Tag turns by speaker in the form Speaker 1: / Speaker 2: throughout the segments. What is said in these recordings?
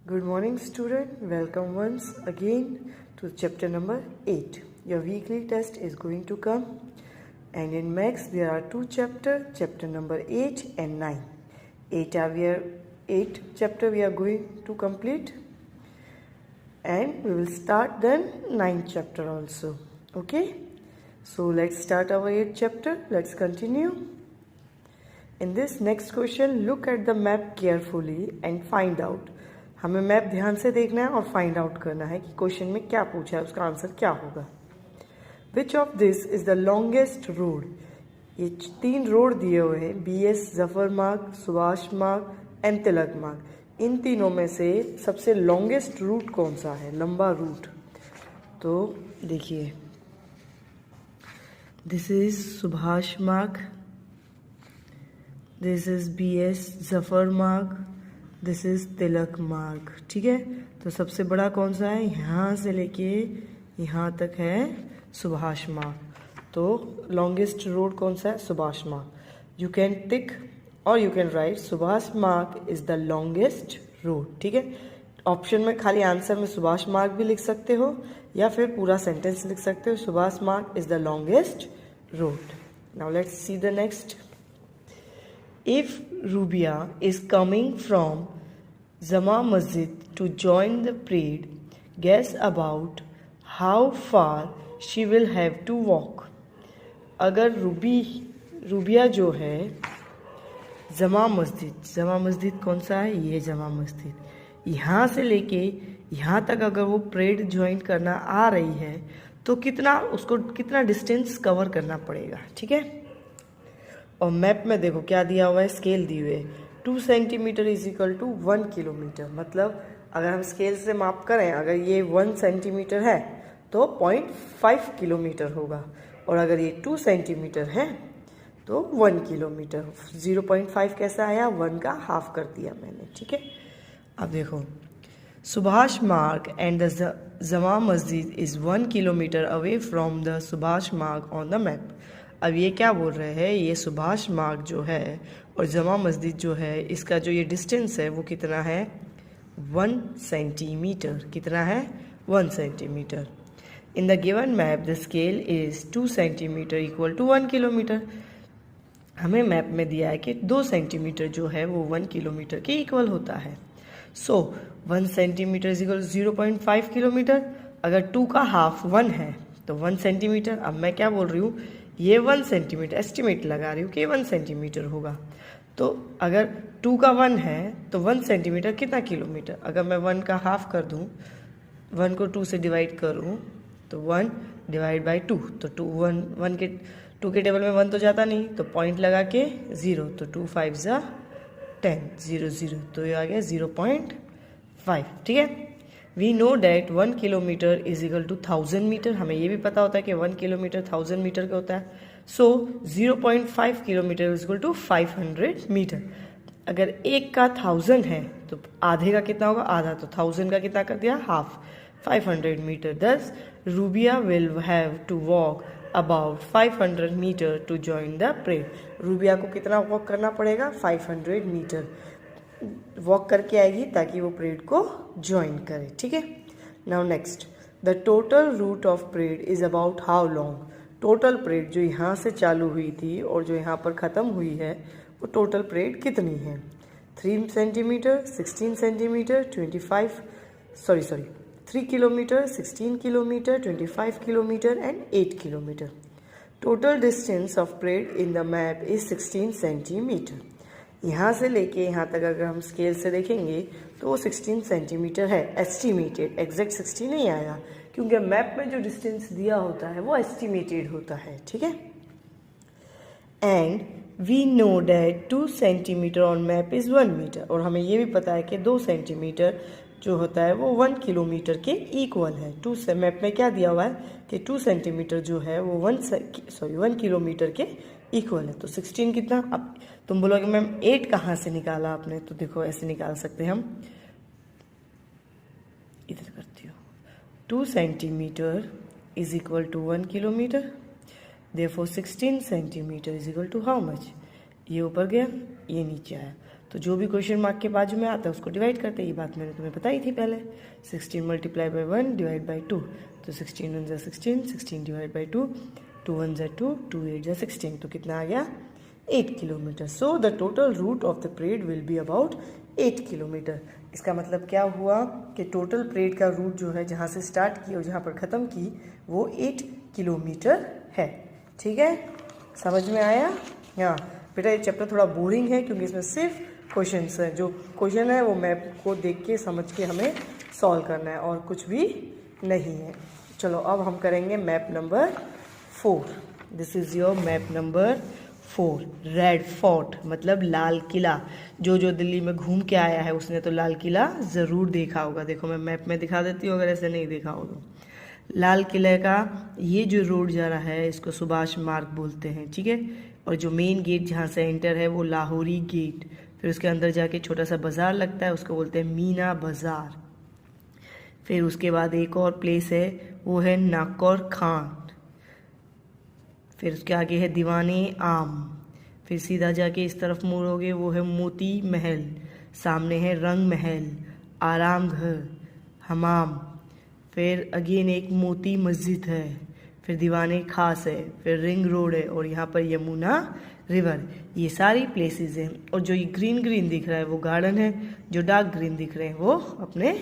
Speaker 1: Good morning, student. Welcome once again to chapter number 8. Your weekly test is going to come, and in maths there are two chapters, chapter number 8 and 9. 8 chapter we are going to complete, and we will start then 9th chapter also. Okay, so let's start our 8th chapter. Let's continue. In this next question, look at the map carefully and find out. हमें map ध्यान से देखना है और find out करना है कि question में क्या पूछा है, उसका आंसर क्या होगा. विच of this is the longest road. ये 3 रोड दिए हुए हैं, BS जफर मार्ग, सुभाष मार्ग एंड तिलक मार्ग. इन तीनों में से सबसे लॉन्गेस्ट रूट कौन सा है, लंबा रूट. तो देखिए, दिस इज सुभाष मार्ग, दिस इज BS जफर मार्ग, दिस इज तिलक मार्ग. ठीक है, तो सबसे बड़ा कौन सा है, यहाँ से लेके यहाँ तक है सुभाष मार्ग. तो लॉन्गेस्ट रोड कौन सा है, सुभाष मार्ग. यू कैन टिक और यू कैन राइट सुभाष मार्ग इज द लॉन्गेस्ट रोड. ठीक है, ऑप्शन में खाली आंसर में सुभाष मार्ग भी लिख सकते हो या फिर पूरा सेंटेंस लिख सकते हो, सुभाष मार्ग is the longest road. Now let's see the next. If Rubia is coming from Jama Masjid to join the parade, guess about how far she will have to walk. अगर रूबिया जो है जमा मस्जिद कौन सा है, ये जमा मस्जिद, यहाँ से लेके यहाँ तक अगर वो परेड ज्वाइन करना आ रही है तो कितना डिस्टेंस कवर करना पड़ेगा. ठीक है, और मैप में देखो क्या दिया हुआ है, स्केल दी हुई है. 2 centimetre is equal to 1 kilometre. मतलब अगर हम स्केल से माप करें, अगर ये 1 सेंटीमीटर है तो 0.5 किलोमीटर होगा, और अगर ये 2 सेंटीमीटर है तो 1 किलोमीटर. 0.5 कैसा आया, 1 का हाफ कर दिया मैंने. ठीक है, अब देखो, सुभाष मार्ग एंड द जमा मस्जिद is 1 kilometre away from the Subhash मार्ग ऑन द मैप. अब ये क्या बोल रहे हैं, ये सुभाष मार्ग जो है और जमा मस्जिद जो है, इसका जो ये डिस्टेंस है वो कितना है, 1 सेंटीमीटर. कितना है, 1 centimetre. In the given map the scale is 2 centimetre equal to 1 kilometre. हमें मैप में दिया है कि 2 सेंटीमीटर जो है वो 1 किलोमीटर के इक्वल होता है. सो 1 सेंटीमीटर इज इक्वल 0.5 किलोमीटर. अगर 2 का हाफ 1 है तो 1 सेंटीमीटर. अब मैं क्या बोल रही हूँ, ये 1 सेंटीमीटर एस्टिमेट लगा रही हूँ कि 1 सेंटीमीटर होगा. तो अगर 2 का 1 है तो 1 सेंटीमीटर कितना किलोमीटर. अगर मैं 1 का हाफ कर दूँ, 1 को 2 से डिवाइड करूँ तो 1 डिवाइड बाई 2, तो 2 के टेबल में 1 तो जाता नहीं, तो पॉइंट लगा के 0, तो 2 5 ज़ा 10, 0 0, तो ये आ गया 0.5. ठीक है, we know that 1 kilometre is equal to 1000 metre. हमें ये भी पता होता है कि 1 किलोमीटर 1000 मीटर का होता है. So 0.5 kilometre is equal to 500 metre. अगर 1 का 1000 है तो आधे का कितना होगा, आधा. तो 1000 का कितना कर दिया, half, 500 metre. Thus Rubia will have to walk about 500 metre to join the parade. Rubia को कितना वॉक करना पड़ेगा, 500 मीटर वॉक करके आएगी ताकि वो परेड को ज्वाइन करे. ठीक है, now next, the total route of parade is about how long. Total parade जो यहाँ से चालू हुई थी और जो यहाँ पर ख़त्म हुई है वो टोटल परेड कितनी है, 3 centimetre, 16 centimetre, 3 kilometre, 16 kilometre, 25 kilometre and 8 kilometre. Total distance of parade in the map is 16 centimetre. यहाँ से लेके यहाँ तक अगर हम स्केल से देखेंगे तो वो 16 सेंटीमीटर है, एस्टिमेटेड. एग्जैक्ट 60 नहीं आया क्योंकि मैप में जो डिस्टेंस दिया होता है वो एस्टिमेटेड होता है. ठीक है, and we know that 2 centimetre on map is 1 metre. और हमें ये भी पता है कि 2 सेंटीमीटर जो होता है वो 1 किलोमीटर के इक्वल है. मैप में क्या दिया हुआ है कि 2 सेंटीमीटर जो है वो 1 किलोमीटर के इक्वल है. तो 16 कितना. अब तुम बोलोगे मैम 8 कहाँ से निकाला आपने, तो देखो ऐसे निकाल सकते हैं हम, इधर करती हूँ. 2 centimetre is equal to 1 kilometre. Therefore 16 centimetre is equal to how much, ये ऊपर गया ये नीचे आया, तो जो भी क्वेश्चन मार्क के बाजू में आता है उसको डिवाइड करते हैं। ये बात मैंने तुम्हें बताई थी पहले। 16 मल्टीप्लाई बाई 1 डिवाइड बाई 2, तो 16 1 = 16, 16 डिवाइड बाई 2, 2 1 = 2, 2 8 = 16, तो कितना आ गया 8 kilometre. So the total route of the parade will be about 8 kilometre. इसका मतलब क्या हुआ कि टोटल परेड का रूट जो है जहाँ से स्टार्ट की और जहाँ पर ख़त्म की वो 8 किलोमीटर है। ठीक है, समझ में आया? हाँ बेटा, ये चैप्टर थोड़ा बोरिंग है क्योंकि इसमें सिर्फ क्वेश्चंस हैं। जो क्वेश्चन है वो मैप को देख के समझ के हमें सॉल्व करना है और कुछ भी नहीं है। चलो अब हम करेंगे map number 4। This is your map number 4। Red fort मतलब लाल किला। जो दिल्ली में घूम के आया है उसने तो लाल किला ज़रूर देखा होगा। देखो मैं मैप में दिखा देती हूँ अगर ऐसे नहीं देखा होगा। लाल किले का ये जो रोड जा रहा है इसको सुभाष मार्ग बोलते हैं। ठीक है, और जो मेन गेट जहाँ से एंटर है वो लाहौरी गेट, फिर उसके अंदर जाके छोटा सा बाज़ार लगता है उसको बोलते हैं मीना बाज़ार। फिर उसके बाद एक और प्लेस है वो है नाकौर खान। फिर उसके आगे है दीवाने आम। फिर सीधा जाके इस तरफ मुड़ोगे वो है मोती महल। सामने है रंग महल, आराम घर, हमाम। फिर अगेन एक मोती मस्जिद है। फिर दीवाने खास है, फिर रिंग रोड है और यहाँ पर यमुना रिवर। ये सारी प्लेसेस हैं। और जो ये ग्रीन ग्रीन दिख रहा है वो गार्डन है, जो डार्क ग्रीन दिख रहे हैं वो अपने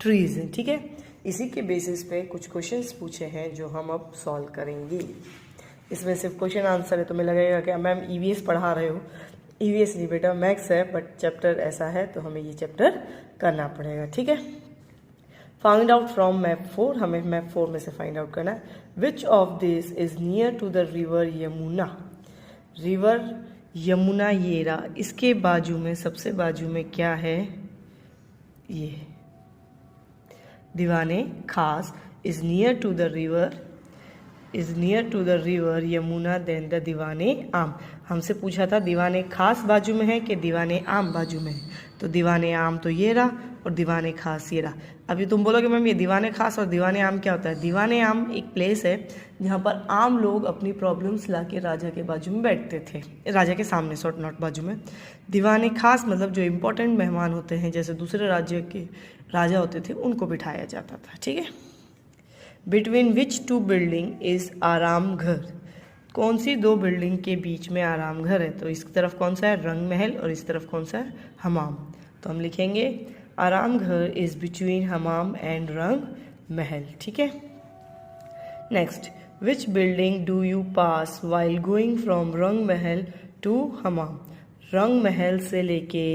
Speaker 1: ट्रीज हैं। ठीक है, इसी के बेसिस पे कुछ क्वेश्चंस पूछे हैं जो हम अब सॉल्व करेंगे। इसमें सिर्फ क्वेश्चन आंसर है। तुम्हें लगेगा कि मैम ईवीएस पढ़ा रहे हो। ईवीएस नहीं बेटा, मैथ्स है, बट चैप्टर ऐसा है तो हमें ये चैप्टर करना पड़ेगा। ठीक है, फाइंड आउट फ्रॉम मैप 4। हमें मैप 4 में से फाइंड आउट करना है which of this is near to the river Yamuna. River Yamuna ये रहा, इसके बाजू में सबसे बाजू में क्या है, ये Diwan-i Khas is near to the river Yamuna than the Diwan-i Aam. हमसे पूछा था दीवाने खास बाजू में है कि दीवाने आम बाजू में है, तो दीवाने आम तो ये रहा और दीवाने खास ये रहा। अभी तुम बोलोगे मैम ये दीवाने खास और दीवाने आम क्या होता है? दीवाने आम एक प्लेस है जहाँ पर आम लोग अपनी प्रॉब्लम्स लाके राजा के बाजू में बैठते थे, राजा के सामने, सॉर्ट नॉट बाजू में। दीवाने खास मतलब जो इम्पोर्टेंट मेहमान होते हैं, जैसे दूसरे राज्य के राजा होते थे, उनको बिठाया जाता था। ठीक है, between which two building is Aram Ghar. कौन सी दो बिल्डिंग के बीच में आराम घर है? तो इस तरफ कौन सा है? रंग महल, और इस तरफ कौन सा है? हमाम। तो हम लिखेंगे आराम घर इज बिटवीन हमाम एंड रंग महल। ठीक है, next, which building do you pass while going from रंग महल टू हमाम। रंग महल से लेके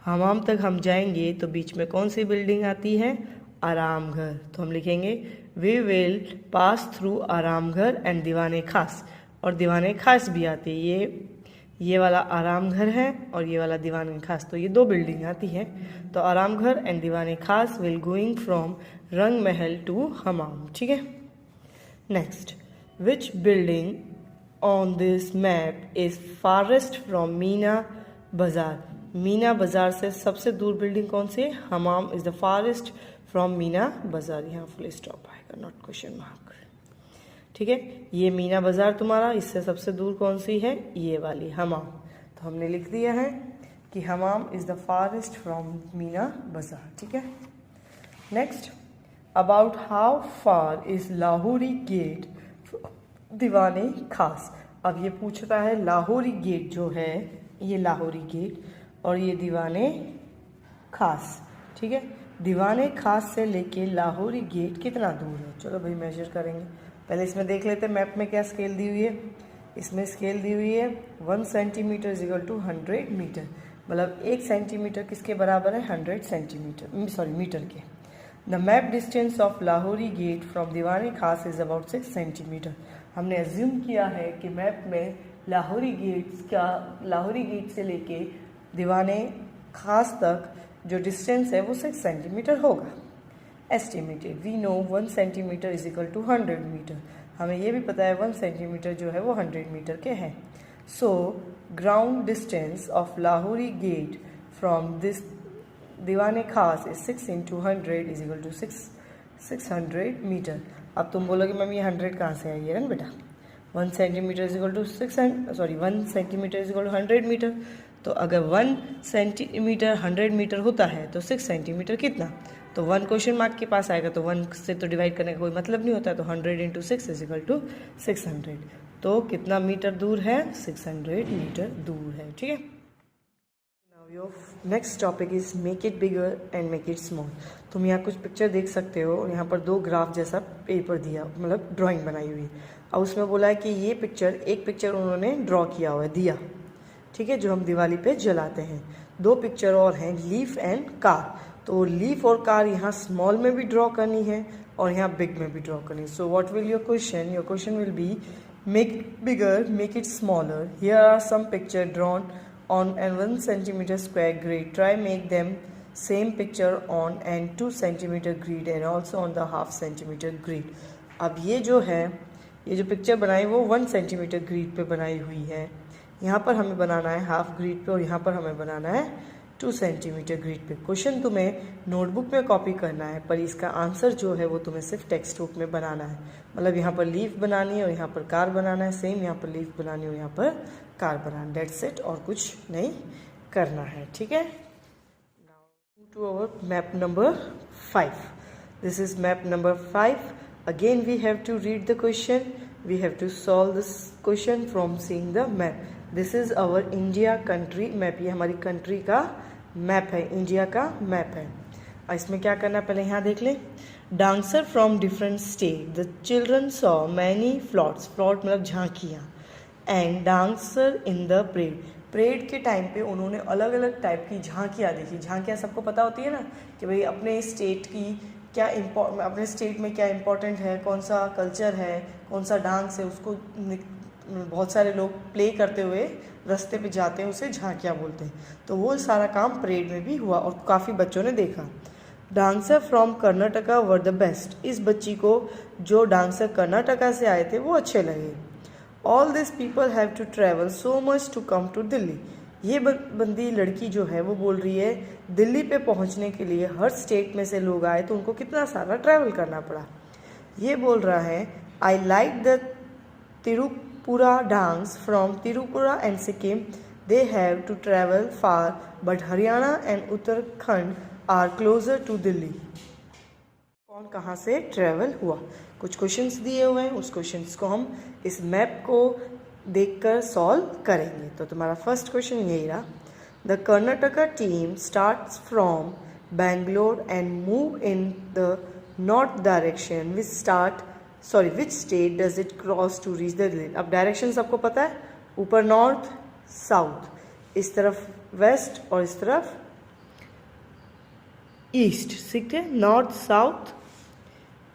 Speaker 1: हमाम तक हम जाएंगे तो बीच में कौन सी बिल्डिंग आती है? आराम घर। तो हम लिखेंगे वी विल पास थ्रू आराम घर एंड दीवाने खास। और दीवाने खास भी आती है, ये वाला आराम घर है और ये वाला दीवाने खास, तो ये दो बिल्डिंग आती है। तो आराम घर एंड दीवाने खास विल गोइंग फ्रॉम रंग महल टू हमाम। ठीक है, next, which building on this map is farthest from Meena Bazaar. Meena बाजार से सबसे दूर बिल्डिंग कौन सी है? Hammam is the farthest from Meena Bazaar. यहाँ फुल स्टॉप आएगा, नॉट क्वेश्चन मार्क। ठीक है, ये मीना बाजार तुम्हारा, इससे सबसे दूर कौन सी है? ये वाली हमाम। तो हमने लिख दिया है कि Hammam is the farthest from Meena Bazaar. ठीक है, next, about how far is Lahori gate Diwan-i Khas. अब ये पूछता है लाहौरी गेट जो है, ये लाहौरी गेट और ये दीवाने खास। ठीक है, दीवाने खास से लेके लाहौरी गेट कितना दूर है? चलो भाई मेजर करेंगे। पहले इसमें देख लेते हैं मैप में क्या स्केल दी हुई है। इसमें स्केल दी हुई है 1 centimetre is equal to 100 metre. मतलब 1 सेंटीमीटर किसके बराबर है? 100 सेंटीमीटर, सॉरी मीटर के। The map distance of Lahori gate from Diwan-i Khas is about 6 centimetre. हमने एज्यूम किया है कि मैप में लाहौरी गेट से लेके दीवाने खास तक जो डिस्टेंस है वो 6 सेंटीमीटर होगा। Estimated, we know 1 centimetre is equal to 100 metre. हमें ये भी पता है 1 सेंटीमीटर जो है वो 100 मीटर के हैं। So ground distance of Lahori gate from this Diwan-i Khas is 6 × 100 is equal to 600 metre. अब तुम बोलोगे मैम ये 100 कहाँ से आई है ना बेटा? 1 centimetre is equal to 1 centimetre is equal to 100 metre. तो तो अगर 1 सेंटीमीटर 100 मीटर होता है तो 6 सेंटीमीटर कितना, तो 1 क्वेश्चन मार्क के पास आएगा, तो 1 से तो डिवाइड करने का कोई मतलब नहीं होता, तो 100 इंटू 6 इज इक्वल टू 600। तो कितना मीटर दूर है, 600 मीटर दूर है, ठीक है। Now your next topic is make it bigger and make it small. तुम यहाँ कुछ पिक्चर देख सकते हो, यहाँ पर 2 ग्राफ जैसा पेपर दिया, मतलब ड्राइंग बनाई हुई है, और उसमें बोला है कि ये पिक्चर, एक पिक्चर उन्होंने ड्रॉ किया हुआ है, दिया, ठीक है, जो हम दिवाली पे जलाते हैं। 2 पिक्चर और हैं, लीफ एंड कार। तो लीफ और कार यहाँ स्मॉल में भी ड्रॉ करनी है और यहाँ बिग में भी ड्रॉ करनी है। So what will your question, your question will be make it bigger, make it smaller. Here are some picture drawn on a 1 centimeter square grid. Try make them same picture on and 2 centimeter grid and also on the half centimeter grid. अब ये जो है, ये जो picture बनाई वो 1 centimetre grid पे बनाई हुई है, यहाँ पर हमें बनाना है हाफ ग्रिड पे और यहाँ पर हमें बनाना है 2 सेंटीमीटर ग्रिड पे। क्वेश्चन तुम्हें नोटबुक में कॉपी करना है, पर इसका आंसर जो है वो तुम्हें सिर्फ टेक्स्ट बुक में बनाना है। मतलब यहाँ पर लीफ बनानी है और यहाँ पर कार बनाना है, सेम यहाँ पर लीफ बनानी है और यहाँ पर कार बनाना, डेट्स इट, और कुछ नहीं करना है, ठीक है। Now to our map number 5। This is map number 5। Again we have to read the question, we have to solve this question from seeing the map. This is our India country map, ये हमारी country का map है, India का map है। और इसमें क्या करना है, पहले यहाँ देख लें। Dancer from different state, the children saw many floats, float मतलब झांकियाँ, and dancer in the parade, parade के टाइम पे उन्होंने अलग अलग टाइप की झांकियाँ देखी। झांकियाँ सबको पता होती है ना, कि भाई अपने स्टेट की क्या अपने स्टेट में क्या इम्पोर्टेंट है, कौन सा कल्चर है, कौन सा डांस है, उसको बहुत सारे लोग प्ले करते हुए रास्ते पे जाते हैं, उसे झांकियाँ बोलते हैं। तो वो सारा काम परेड में भी हुआ और काफ़ी बच्चों ने देखा। Dancer from Karnataka were the best, इस बच्ची को जो डांसर कर्नाटका से आए थे वो अच्छे लगे। All this people have to travel so much to come to Delhi, ये बंदी लड़की जो है वो बोल रही है दिल्ली पे पहुंचने के लिए हर स्टेट में से लोग आए तो उनको कितना सारा ट्रैवल करना पड़ा। ये बोल रहा है I like the Tripura dance from Tripura and Sikkim, they have to travel far but Haryana and Uttarakhand are closer to Delhi. कौन कहाँ से ट्रैवल हुआ, कुछ क्वेश्चंस दिए हुए हैं, उस क्वेश्चंस को हम इस मैप को देखकर सॉल्व करेंगे। तो तुम्हारा फर्स्ट क्वेश्चन यही रहा, the Karnataka team starts from Bangalore and move in the north direction which state does it cross to reach the Delhi. अब डायरेक्शन सबको पता है, ऊपर नॉर्थ साउथ, इस तरफ वेस्ट और इस तरफ ईस्ट, ठीक है, नॉर्थ साउथ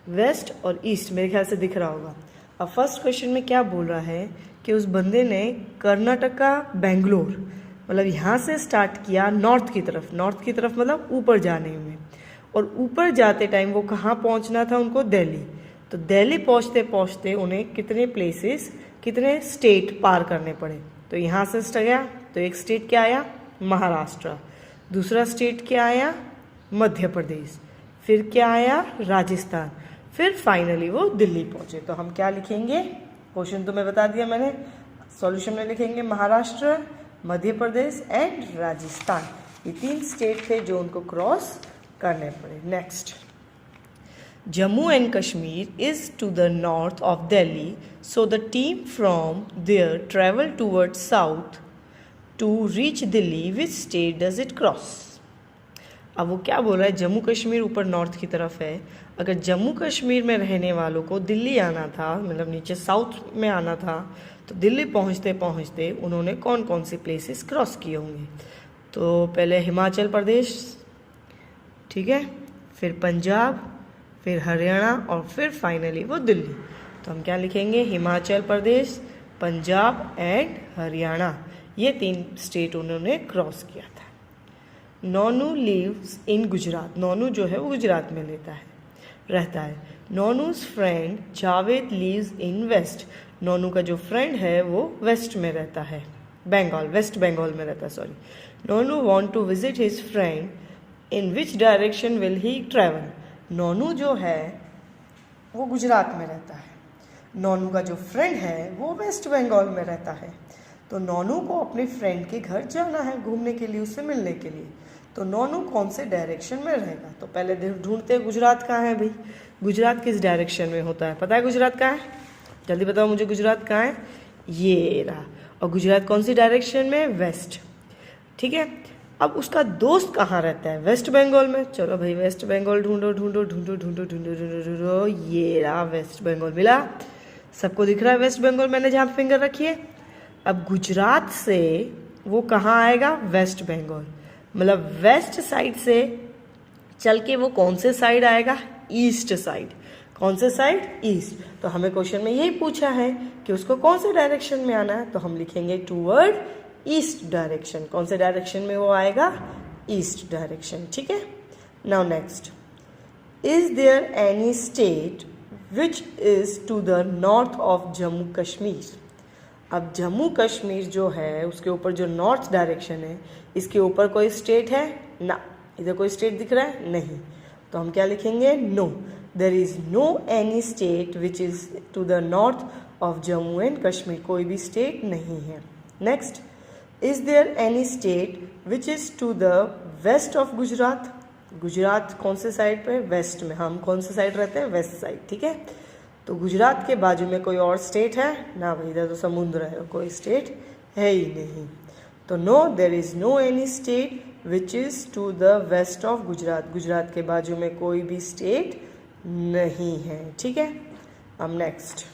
Speaker 1: वेस्ट और ईस्ट, मेरे ख्याल से दिख रहा होगा। अब फर्स्ट क्वेश्चन में क्या बोल रहा है कि उस बंदे ने कर्नाटका बेंगलोर मतलब यहाँ से स्टार्ट किया नॉर्थ की तरफ मतलब ऊपर जाने में, और ऊपर जाते टाइम वो कहाँ पहुँचना था उनको, दिल्ली। तो दिल्ली पहुँचते पहुँचते उन्हें कितने स्टेट पार करने पड़े। तो यहाँ से स्टार्ट गया, तो एक स्टेट क्या आया, महाराष्ट्र, दूसरा स्टेट क्या आया, मध्य प्रदेश, फिर क्या आया, राजस्थान, फिर फाइनली वो दिल्ली पहुंचे। तो हम क्या लिखेंगे, क्वेश्चन तो मैं बता दिया मैंने, सॉल्यूशन में लिखेंगे महाराष्ट्र, मध्य प्रदेश एंड राजस्थान, ये 3 स्टेट थे जो उनको क्रॉस करने पड़े। Next, Jammu and Kashmir is to the north of Delhi, so the team from there travel toward south to reach Delhi, which state does it cross. अब वो क्या बोल रहा है, जम्मू कश्मीर ऊपर नॉर्थ की तरफ है, अगर जम्मू कश्मीर में रहने वालों को दिल्ली आना था, मतलब नीचे साउथ में आना था, तो दिल्ली पहुंचते पहुंचते उन्होंने कौन कौन सी प्लेसेस क्रॉस किए होंगे। तो पहले हिमाचल प्रदेश, ठीक है, फिर पंजाब, फिर हरियाणा और फिर फाइनली वो दिल्ली। तो हम क्या लिखेंगे, हिमाचल प्रदेश, पंजाब एंड हरियाणा, ये 3 स्टेट उन्होंने क्रॉस किया था। नोनू लिव्स इन गुजरात, नोनू जो है वो गुजरात में रहता है। Nonu's friend Javed lives in west, Nonu का जो फ्रेंड है वो वेस्ट में रहता है, वेस्ट बंगाल में रहता है, sorry. Nonu want to visit his friend, in which direction will he travel, Nonu जो है वो गुजरात में रहता है, नोनू का जो फ्रेंड है वो वेस्ट बंगाल में रहता है, तो नोनू को अपने फ्रेंड के घर जाना है घूमने के लिए, उससे मिलने के लिए। तो नोनू कौन से डायरेक्शन में रहेगा? तो पहले ढूंढते हैं गुजरात कहाँ है भाई। गुजरात किस डायरेक्शन में होता है? पता है गुजरात कहाँ है? जल्दी बताओ मुझे, गुजरात कहाँ है? ये रहा। और गुजरात कौन सी डायरेक्शन में? वेस्ट। ठीक है, अब उसका दोस्त कहाँ रहता है? वेस्ट बंगाल में। चलो भाई वेस्ट बंगाल ढूंढो ढूंढो ढूंढो ढूंढो ढूंढो ढूंढो ढूंढो, ये रहा वेस्ट बंगाल। मिला? सबको दिख रहा है वेस्ट बंगाल मैंने जहाँ फिंगर रखी है? अब गुजरात से वो कहाँ आएगा? वेस्ट बंगाल। मतलब वेस्ट साइड से चल के वो कौन से साइड आएगा? East side. कौन से साइड? ईस्ट। तो हमें क्वेश्चन में यही पूछा है कि उसको कौन से डायरेक्शन में आना है, तो हम लिखेंगे टूवर्ड ईस्ट डायरेक्शन। कौन से डायरेक्शन में वो आएगा? East direction. ठीक है, now next, is there any state which is to the north of Jammu Kashmir? अब जम्मू कश्मीर जो है उसके ऊपर जो नॉर्थ डायरेक्शन है, इसके ऊपर कोई स्टेट है? ना, इधर कोई स्टेट दिख रहा है? नहीं। तो हम क्या लिखेंगे? No, there is no any state which is to the north of Jammu and Kashmir. कोई भी स्टेट नहीं है। Next, is there any state which is to the west of Gujarat? Gujarat कौन से साइड पे? वेस्ट में। हम कौन से साइड रहते हैं? West side. ठीक है, तो गुजरात के बाजू में कोई और स्टेट है? ना भाई, इधर तो समुद्र है, कोई स्टेट है ही नहीं। तो no, there is no any state which is to the west of Gujarat. Gujarat के बाजू में कोई भी स्टेट नहीं है। ठीक है, अब next,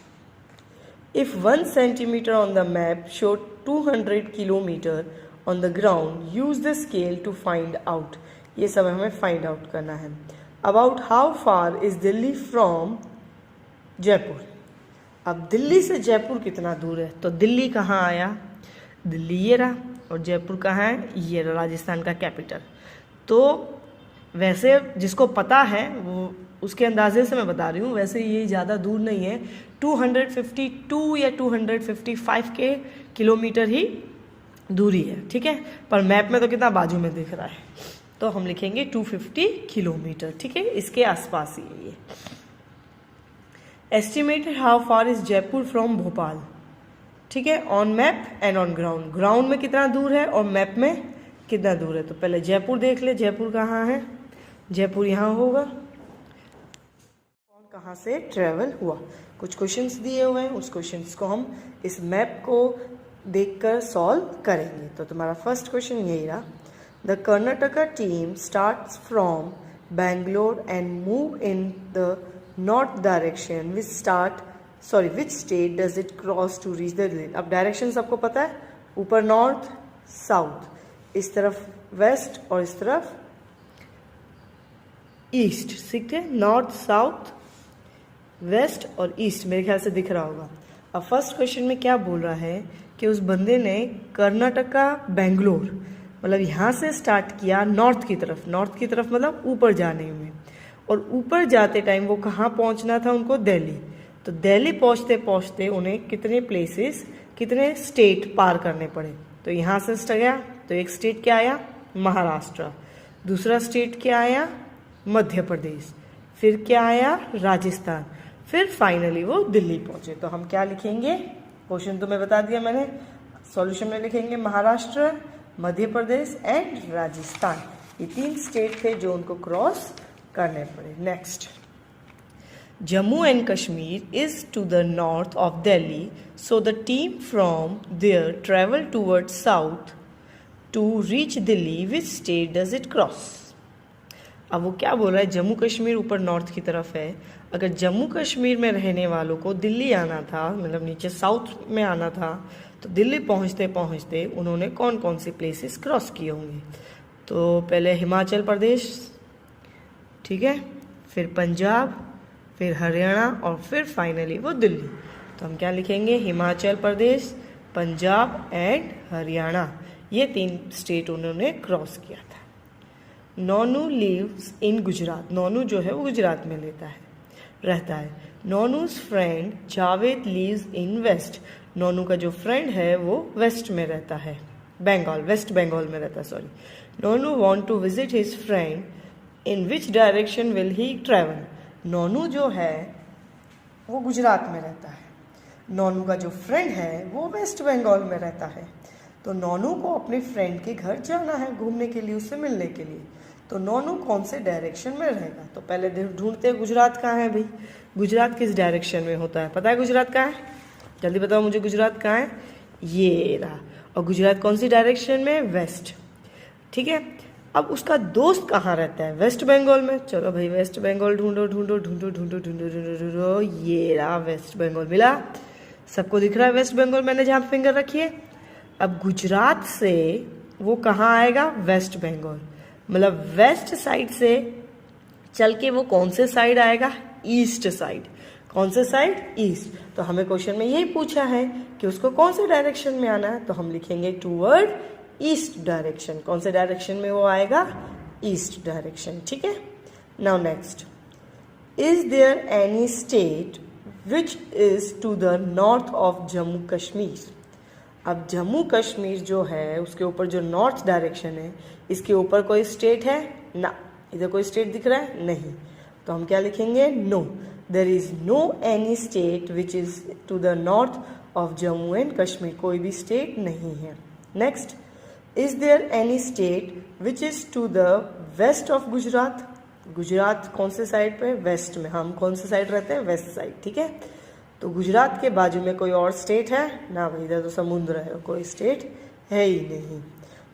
Speaker 1: if 1 centimetre on the map show 200 kilometre on the ground, use the scale to find out. ये सब हमें फाइंड आउट करना है। About how far is Delhi from Jaipur? अब दिल्ली से जयपुर कितना दूर है? तो दिल्ली कहाँ आया? दिल्ली ये रहा। और जयपुर कहाँ है? ये रहा, राजस्थान का कैपिटल। तो वैसे जिसको पता है वो उसके अंदाजे से मैं बता रही हूँ, वैसे ये ज़्यादा दूर नहीं है। 252 या 255 के किलोमीटर ही दूरी है। ठीक है, पर मैप में तो कितना बाजू में दिख रहा है, तो हम लिखेंगे 250 किलोमीटर। ठीक है, इसके आसपास ही है ये। Estimated how far is Jaipur from Bhopal? ठीक है, on map and on ground. Ground में कितना दूर है और मैप में कितना दूर है? तो पहले जयपुर देख ले, जयपुर कहाँ है? जयपुर यहाँ होगा। कौन कहाँ से ट्रेवल हुआ? कुछ क्वेश्चंस दिए हुए हैं, उस क्वेश्चंस को हम इस मैप को देखकर सॉल्व करेंगे। तो तुम्हारा फर्स्ट क्वेश्चन यही रहा, the Karnataka team starts from Bangalore and move in the north direction which state does it cross to reach the Delhi? अब डायरेक्शन सबको पता है, ऊपर नॉर्थ, साउथ, इस तरफ वेस्ट और इस तरफ ईस्ट। ठीक है, नॉर्थ, साउथ, वेस्ट और ईस्ट मेरे ख्याल से दिख रहा होगा। अब फर्स्ट क्वेश्चन में क्या बोल रहा है कि उस बंदे ने कर्नाटका बेंगलोर, मतलब यहाँ से स्टार्ट किया नॉर्थ की तरफ। नॉर्थ की तरफ मतलब ऊपर जाने में, और ऊपर जाते टाइम वो कहाँ पहुँचना था उनको? दिल्ली। तो दिल्ली पहुँचते पहुँचते उन्हें कितने प्लेसेस, कितने स्टेट पार करने पड़े? तो यहाँ से गया तो एक स्टेट क्या आया? महाराष्ट्र। दूसरा स्टेट क्या आया? मध्य प्रदेश। फिर क्या आया? राजस्थान। फिर फाइनली वो दिल्ली पहुंचे। तो हम क्या लिखेंगे? क्वेश्चन तो मैं बता दिया मैंने, सॉल्यूशन में लिखेंगे महाराष्ट्र, मध्य प्रदेश एंड राजस्थान। ये 3 स्टेट थे जो उनको क्रॉस करने पड़े। Next, Jammu and Kashmir is to the north of Delhi, so the team from there travel toward south to reach Delhi, which state does it cross? अब वो क्या बोल रहा है? जम्मू कश्मीर ऊपर नॉर्थ की तरफ है। अगर जम्मू कश्मीर में रहने वालों को दिल्ली आना था, मतलब नीचे साउथ में आना था, तो दिल्ली पहुंचते पहुंचते उन्होंने कौन कौन सी प्लेसेस क्रॉस किए होंगे? तो पहले हिमाचल प्रदेश, ठीक है, फिर पंजाब, फिर हरियाणा और फिर फाइनली वो दिल्ली। तो हम क्या लिखेंगे? हिमाचल प्रदेश, पंजाब एंड हरियाणा, ये 3 स्टेट उन्होंने क्रॉस किया था। नोनू लिव्स इन गुजरात। नोनू जो है वो गुजरात में रहता है। Nonu's friend Javed lives in west. Nonu का जो फ्रेंड है वो वेस्ट में रहता है, वेस्ट बंगाल में रहता है, sorry. Nonu want to visit his friend, in which direction will he travel? Nonu जो है वो गुजरात में रहता है, नोनू का जो फ्रेंड है वो वेस्ट बंगाल में रहता है, तो नोनू को अपने फ्रेंड के घर जाना है घूमने के लिए, उससे मिलने के लिए। तो नोनू कौन से डायरेक्शन में रहेगा? तो पहले ढूंढते हैं गुजरात कहाँ है भाई। गुजरात किस डायरेक्शन में होता है? पता है गुजरात कहाँ है? जल्दी बताओ मुझे, गुजरात कहाँ है? ये रहा। और गुजरात कौन सी डायरेक्शन में? वेस्ट। ठीक है, अब उसका दोस्त कहाँ रहता है? वेस्ट बंगाल में। चलो भाई वेस्ट बंगाल ढूंढो ढूंढो ढूंढो ढूंढो ढूंढो ढूंढो ढूंढो, ये रहा वेस्ट बंगाल। मिला? सबको दिख रहा है वेस्ट बंगाल मैंने जहाँ फिंगर रखी है। अब गुजरात से वो कहाँ आएगा? वेस्ट बंगाल। मतलब वेस्ट साइड से चल के वो कौन से साइड आएगा? East side. कौन से साइड? ईस्ट। तो हमें क्वेश्चन में यही पूछा है कि उसको कौन से डायरेक्शन में आना है, तो हम लिखेंगे टूवर्ड ईस्ट डायरेक्शन। कौन से डायरेक्शन में वो आएगा? East direction. ठीक है, now next, is there any state which is to the north of Jammu Kashmir? अब जम्मू कश्मीर जो है उसके ऊपर जो नॉर्थ डायरेक्शन है, इसके ऊपर कोई स्टेट है? ना, इधर कोई स्टेट दिख रहा है? नहीं। तो हम क्या लिखेंगे? No, there is no any state which is to the north of Jammu and Kashmir. कोई भी स्टेट नहीं है। Next, is there any state which is to the west of Gujarat? Gujarat कौन से साइड पे? वेस्ट में। हम कौन से साइड रहते हैं? West side. ठीक है, तो गुजरात के बाजू में कोई और स्टेट है? ना भाई, इधर तो समुद्र है, कोई स्टेट है ही नहीं।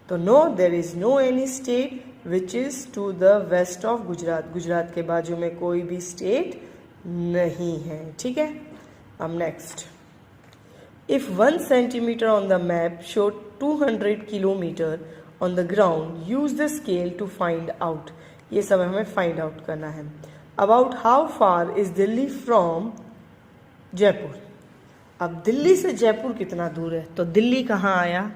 Speaker 1: तो no, there is no any state which is to the west of Gujarat. Gujarat के बाजू में कोई भी स्टेट नहीं है। ठीक है, अब next, if 1 centimetre on the map show 200 kilometre on the ground, use the scale to find out. ये सब हमें फाइंड आउट करना है। About how far is Delhi from Jaipur? अब दिल्ली से जयपुर कितना दूर है? तो दिल्ली कहाँ आया?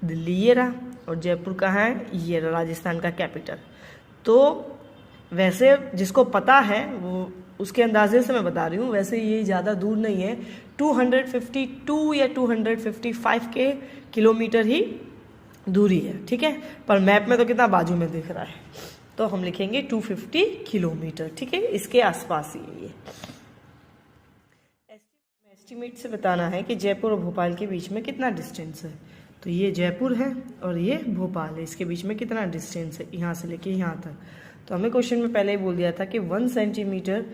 Speaker 1: दिल्ली ये रहा। और जयपुर कहाँ है? ये रहा, राजस्थान का कैपिटल। तो वैसे जिसको पता है वो उसके अंदाजे से मैं बता रही हूँ, वैसे ये ज़्यादा दूर नहीं है। 252 या 255 के किलोमीटर ही दूरी है। ठीक है, पर मैप में तो कितना बाजू में दिख रहा है, तो हम लिखेंगे 250 किलोमीटर। ठीक है, इसके आसपास ही ये। एस्टिमेट से बताना है कि जयपुर और भोपाल के बीच में कितना डिस्टेंस है। तो ये जयपुर है और ये भोपाल है, इसके बीच में कितना डिस्टेंस है यहाँ से लेके यहाँ तक। तो हमें क्वेश्चन में पहले ही बोल दिया था कि 1 सेंटीमीटर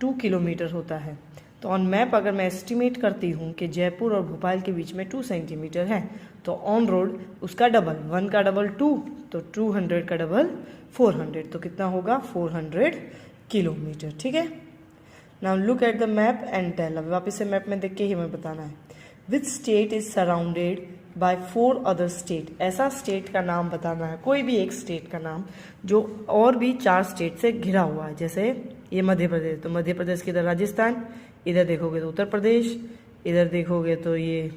Speaker 1: 2 किलोमीटर होता है। तो ऑन मैप अगर मैं एस्टिमेट करती हूँ कि जयपुर और भोपाल के बीच में 2 सेंटीमीटर है, तो ऑन रोड उसका डबल, 1 का डबल 2, तो 200 का डबल 400, तो कितना होगा? 400 किलोमीटर। ठीक है, now look at the map and tell. अब वापस से मैप में देख के ही हमें बताना है। विच state is surrounded by 4 other state? ऐसा स्टेट का नाम बताना है, कोई भी एक स्टेट का नाम जो और भी 4 स्टेट से घिरा हुआ है। जैसे ये मध्य प्रदेश, तो मध्य प्रदेश की इधर राजस्थान, इधर देखोगे तो उत्तर प्रदेश, इधर देखोगे तो ये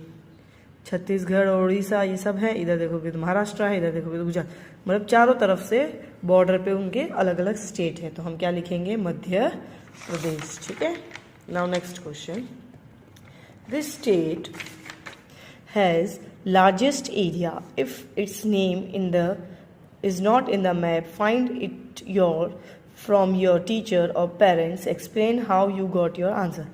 Speaker 1: छत्तीसगढ़ और उड़ीसा ये सब है, इधर देखोगे तो महाराष्ट्र है, इधर देखोगे तो गुजरात। मतलब चारों तरफ से बॉर्डर पे उनके अलग अलग स्टेट है। तो हम क्या लिखेंगे? मध्य प्रदेश। ठीक है, now next question, this state has largest area. If its name is not in the map, find it from your teacher or parents. Explain how you got your answer.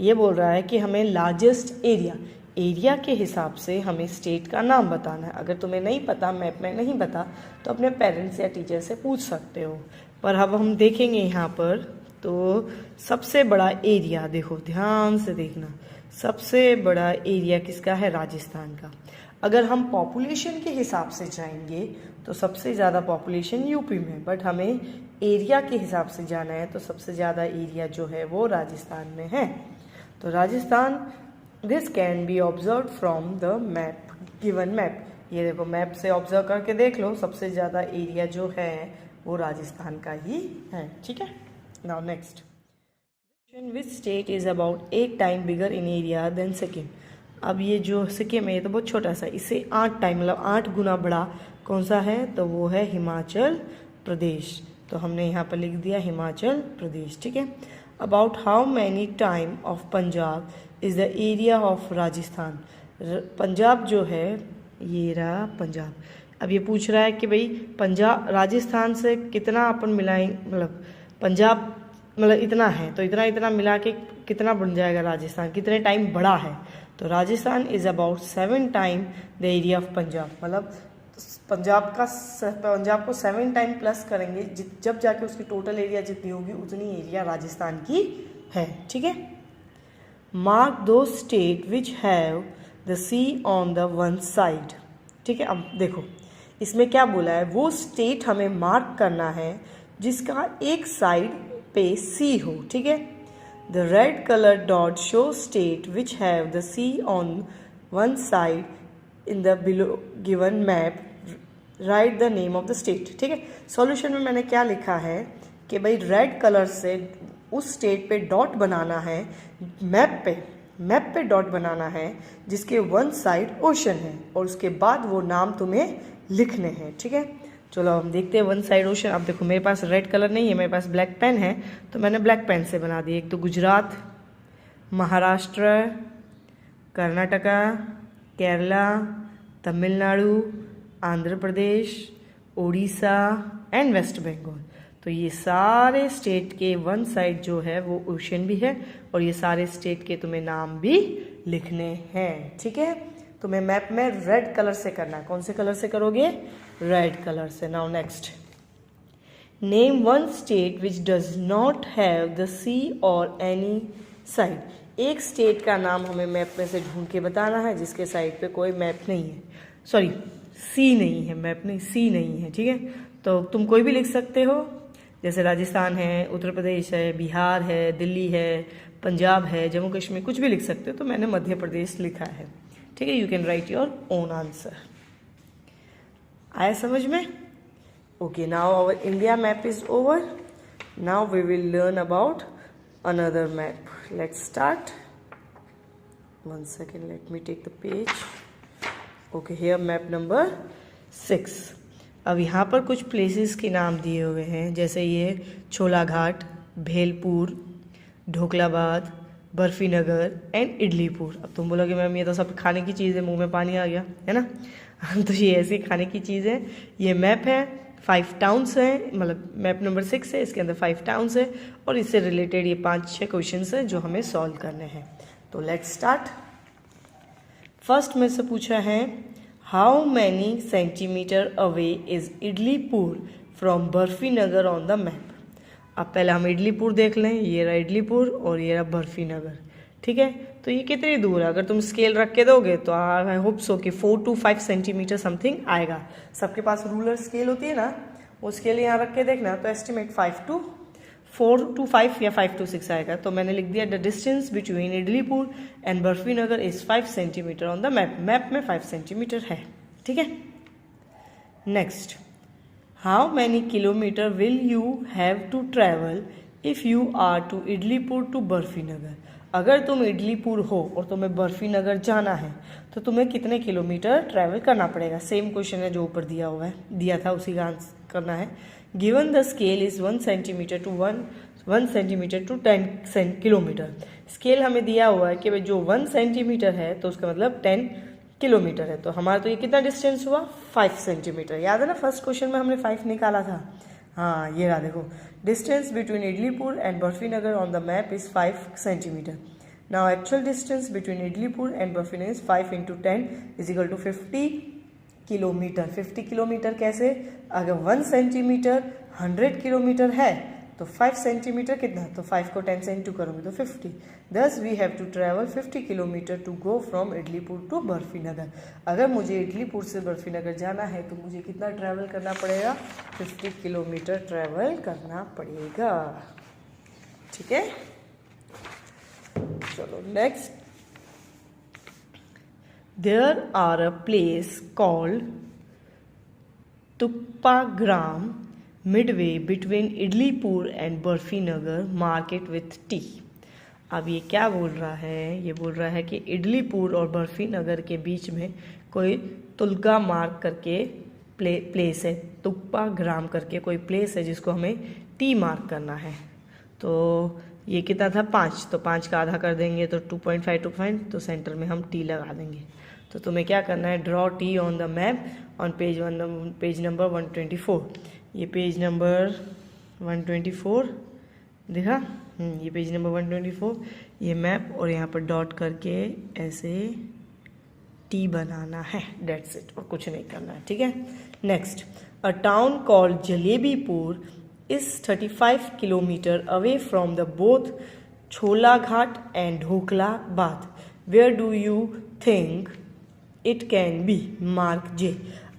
Speaker 1: ये बोल रहा है कि हमें लार्जेस्ट एरिया के हिसाब से हमें स्टेट का नाम बताना है। अगर तुम्हें नहीं पता, मैप में नहीं पता, तो अपने पेरेंट्स या टीचर से पूछ सकते हो। पर अब हम देखेंगे यहाँ पर, तो सबसे बड़ा एरिया, देखो ध्यान से देखना, सबसे बड़ा एरिया किसका है? राजस्थान का। अगर हम पॉपुलेशन के हिसाब से जाएंगे तो सबसे ज़्यादा पॉपुलेशन यूपी में, बट हमें एरिया के हिसाब से जाना है तो सबसे ज़्यादा एरिया जो है वो राजस्थान में है। तो Rajasthan, this can be observe from the map, given map. ये देखो मैप से ऑब्जर्व करके देख लो, सबसे ज़्यादा एरिया जो है वो राजस्थान का ही है। ठीक है, now next, which state is about 8 time bigger in area than Sikkim? अब ये जो सिक्किम है ये तो बहुत छोटा सा, इससे 8 टाइम मतलब 8 गुना बड़ा कौन सा है? तो वो है हिमाचल प्रदेश। तो हमने यहाँ पर लिख दिया हिमाचल प्रदेश। ठीक है, about how many time of Punjab is the area of Rajasthan? Punjab जो है ये रहा पंजाब। अब ये पूछ रहा है कि भाई पंजाब राजस्थान से कितना अपन मिलाएं, मतलब पंजाब मतलब इतना है, तो इतना इतना मिला के कितना बन जाएगा राजस्थान, कितने टाइम बड़ा है। तो Rajasthan is about 7 time the area of Punjab, मतलब पंजाब को 7 टाइम प्लस करेंगे, जब जाके उसकी टोटल एरिया जितनी होगी उतनी एरिया राजस्थान की है। ठीक है, मार्क दो state which have the sea on the one side. ठीक है, अब देखो इसमें क्या बोला है, वो स्टेट हमें मार्क करना है जिसका एक साइड पे सी हो। ठीक है, the red colour dot show state which have the sea on one side in the below given map, write the name of the state. ठीक है, सॉल्यूशन में मैंने क्या लिखा है कि भाई रेड कलर से उस स्टेट पे डॉट बनाना है, मैप पे डॉट बनाना है जिसके वन साइड ओशन है, और उसके बाद वो नाम तुम्हें लिखने हैं। ठीक है, चलो हम देखते हैं वन साइड ओशन। अब देखो मेरे पास रेड कलर नहीं है, मेरे पास ब्लैक पेन है, तो मैंने ब्लैक पेन से बना दी। एक तो गुजरात, महाराष्ट्र, कर्नाटका, केरला, तमिलनाडु, आंध्र प्रदेश, उड़ीसा एंड वेस्ट बंगाल। तो ये सारे स्टेट के वन साइड जो है वो ओशन भी है, और ये सारे स्टेट के तुम्हें नाम भी लिखने हैं। ठीक है, तुम्हें मैप में रेड कलर से करना है। कौन से कलर से करोगे? रेड कलर से। Now next, name one state which does not have the sea or any side. एक स्टेट का नाम हमें मैप में से ढूंढ के बताना है जिसके साइड पे कोई मैप नहीं है, सॉरी सी नहीं है, मैप नहीं, सी नहीं है। ठीक है, तो तुम कोई भी लिख सकते हो, जैसे राजस्थान है, उत्तर प्रदेश है, बिहार है, दिल्ली है, पंजाब है, जम्मू कश्मीर, कुछ भी लिख सकते हो। तो मैंने मध्य प्रदेश लिखा है। ठीक है, you can write your own answer. आया समझ में? Okay, now our India map is over. Now we will learn about another map. Let's start. 1 second, let me take the page. Okay, here map number 6। अब यहाँ पर कुछ places के नाम दिए हुए हैं, जैसे ये छोला घाट, भेलपुर, ढोकलाबाद, बर्फी नगर एंड इडलीपुर। अब तुम बोलोगे मैम ये तो सब खाने की चीज़ है, मुंह में पानी आ गया है ना। तो ये ऐसी खाने की चीज़ है। ये मैप है, 5 टाउन्स हैं, मतलब मैप नंबर 6 है, इसके अंदर 5 टाउन्स है, और इससे रिलेटेड ये 5-6 क्वेश्चन हैं जो हमें सॉल्व करने हैं। तो लेट्स स्टार्ट। फर्स्ट में से पूछा है, how many centimetre away is Idlipur from Barfi Nagar on the map. अब पहले हम इडलीपुर देख लें, ये रहा इडलीपुर और ये रहा बर्फी नगर। ठीक है, तो ये कितनी दूर है? अगर तुम स्केल रख के दोगे तो आई होप सो कि 4 to 5 सेंटीमीटर समथिंग आएगा। सबके पास रूलर स्केल होती है ना, वो स्केल यहाँ रख के देखना, तो एस्टिमेट 4 to 5 या 5 to 6 आएगा। तो मैंने लिख दिया the distance between Idlipur and Barfi Nagar is 5 centimetre on the map. Map में 5 सेंटीमीटर है। ठीक है, next, how many kilometre will you have to travel if you are to Idlipur to Barfi Nagar. अगर तुम इडलीपुर हो और तुम्हें बर्फी नगर जाना है तो तुम्हें कितने किलोमीटर ट्रैवल करना पड़ेगा? सेम क्वेश्चन है जो ऊपर दिया हुआ है, दिया था, उसी का आंसर करना है। Given the scale is 1 centimetre to 10 kilometre. Scale हमें दिया हुआ है कि भाई जो 1 सेंटीमीटर है तो उसका मतलब 10 किलोमीटर है। तो हमारा तो ये कितना डिस्टेंस हुआ? 5 सेंटीमीटर। याद है ना, फर्स्ट क्वेश्चन में हमने 5 निकाला था। हाँ, ये रहा देखो, distance between Idlipur and Barfi Nagar on the map is 5 centimetre. Now actual distance between Idlipur and Barfi Nagar is 5 × 10 is equal to 50 kilometre. 50 kilometre कैसे? अगर 1 सेंटीमीटर 100 किलोमीटर है तो 5 सेंटीमीटर कितना? तो 5 को 10 से इंटू करोगे तो 50। Thus we have to travel 50 kilometre to go from Idlipur to Barfi Nagar. अगर मुझे इडलीपुर से बर्फी नगर जाना है तो मुझे कितना ट्रैवल करना पड़ेगा? 50 किलोमीटर ट्रैवल करना पड़ेगा। ठीक है, चलो next. There are a place called Tuppagram midway between Idlipur and Barfi Nagar, mark it with T। अब ये क्या बोल रहा है? ये बोल रहा है कि इडलीपुर और बर्फी नगर के बीच में कोई तुलगा मार्क करके प्लेस है, तुप्पा ग्राम करके कोई प्लेस है जिसको हमें टी मार्क करना है। तो ये कितना था? 5, तो 5 का आधा कर देंगे तो 2.5, तो सेंटर में हम टी लगा देंगे। तो तुम्हें क्या करना है? Draw T on the map on page number 124। ये पेज नंबर 124 देखा? ये पेज नंबर 124, ये मैप, और यहाँ पर डॉट करके ऐसे टी बनाना है, डेट्स इट, और कुछ नहीं करना है, ठीक है। Next, a town called Jalebipur is 35 kilometers away from the both Chola Ghat and Dhokla Bath. Where do you think it can be? Mark J.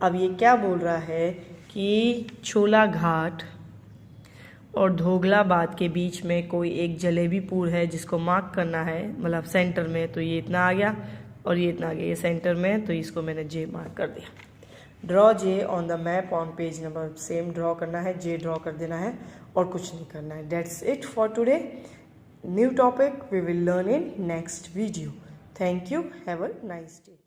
Speaker 1: अब ये क्या बोल रहा है कि छोला घाट और धोगलाबाद के बीच में कोई एक जलेबीपुर है जिसको मार्क करना है, मतलब सेंटर में। तो ये इतना आ गया और ये इतना आ गया, ये सेंटर में, तो इसको मैंने जे मार्क कर दिया। Draw J on the map on page number, same draw करना है, जे ड्रॉ कर देना है और कुछ नहीं करना है। That's it for today. New topic we will learn in next video. Thank you, have a nice day.